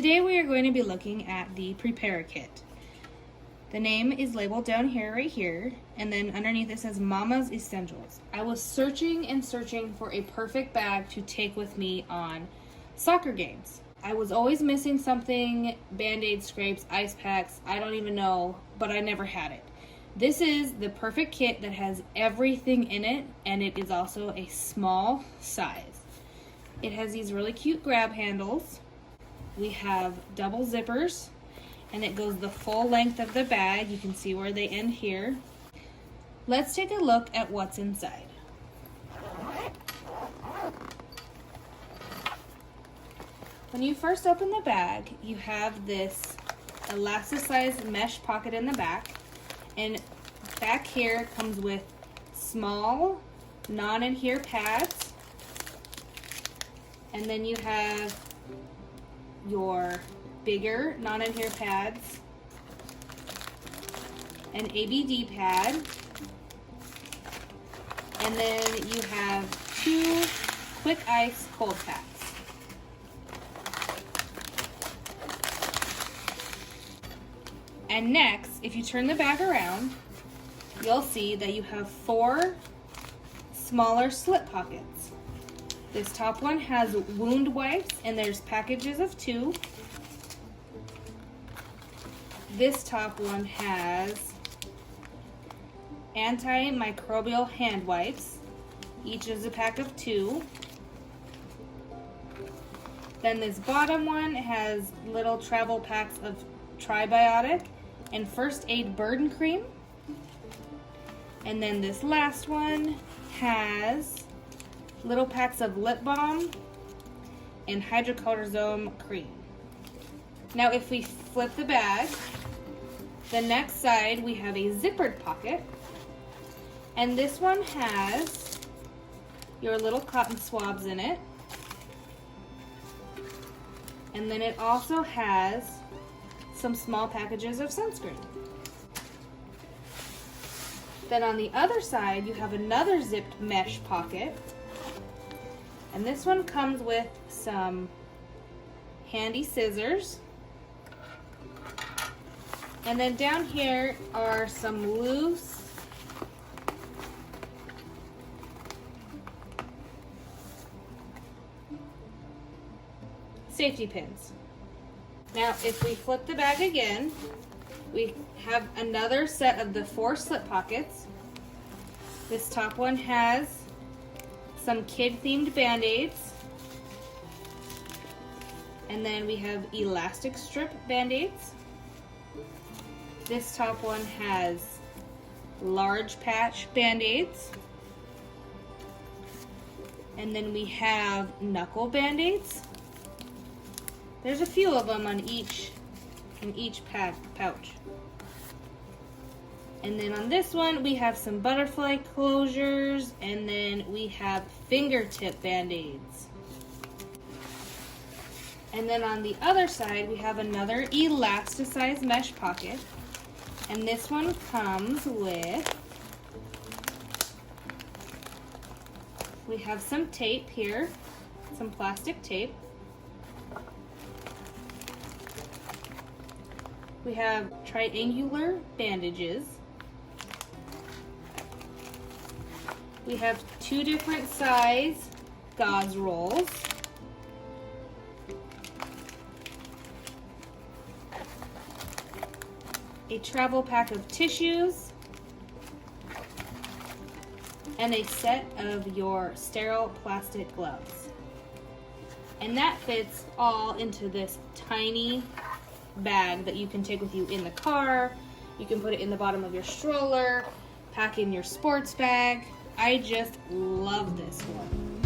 Today we are going to be looking at the PreparaKit. The name is labeled down here, right here, and then underneath it says Mama's Essentials. I was searching and searching for a perfect bag to take with me on soccer games. I was always missing something, Band-Aid, scrapes, ice packs, I don't even know, but I never had it. This is the perfect kit that has everything in it, and it is also a small size. It has these really cute grab handles. We have double zippers, and it goes the full length of the bag. You can see where they end here. Let's take a look at what's inside. When you first open the bag, you have this elasticized mesh pocket in the back, and back here comes with small non-adhere pads, and then you have your bigger non-adhere pads, an ABD pad, and then you have 2 quick ice cold packs. And next, if you turn the bag around, you'll see that you have 4 smaller slip pockets. This top one has wound wipes, and there's packages of 2. This top one has antimicrobial hand wipes. Each is a pack of 2. Then this bottom one has little travel packs of Tribiotic and First Aid Burn Cream. And then this last one has little packs of lip balm and hydrocortisone cream. Now if we flip the bag, the next side we have a zippered pocket, and this one has your little cotton swabs in it, and then it also has some small packages of sunscreen. Then on the other side you have another zipped mesh pocket, and this one comes with some handy scissors. And then down here are some loose safety pins. Now if we flip the bag again, we have another set of the 4 slip pockets. This top one has some kid-themed Band-Aids. And then we have elastic strip Band-Aids. This top one has large patch Band-Aids. And then we have knuckle Band-Aids. There's a few of them on in each pouch. And then on this one we have some butterfly closures, and then we have fingertip Band-Aids. And then on the other side we have another elasticized mesh pocket, and this one comes with, we have some tape here, some plastic tape. We have triangular bandages. We have 2 different size gauze rolls. A travel pack of tissues, and a set of your sterile plastic gloves. And that fits all into this tiny bag that you can take with you in the car. You can put it in the bottom of your stroller, pack in your sports bag. I just love this one.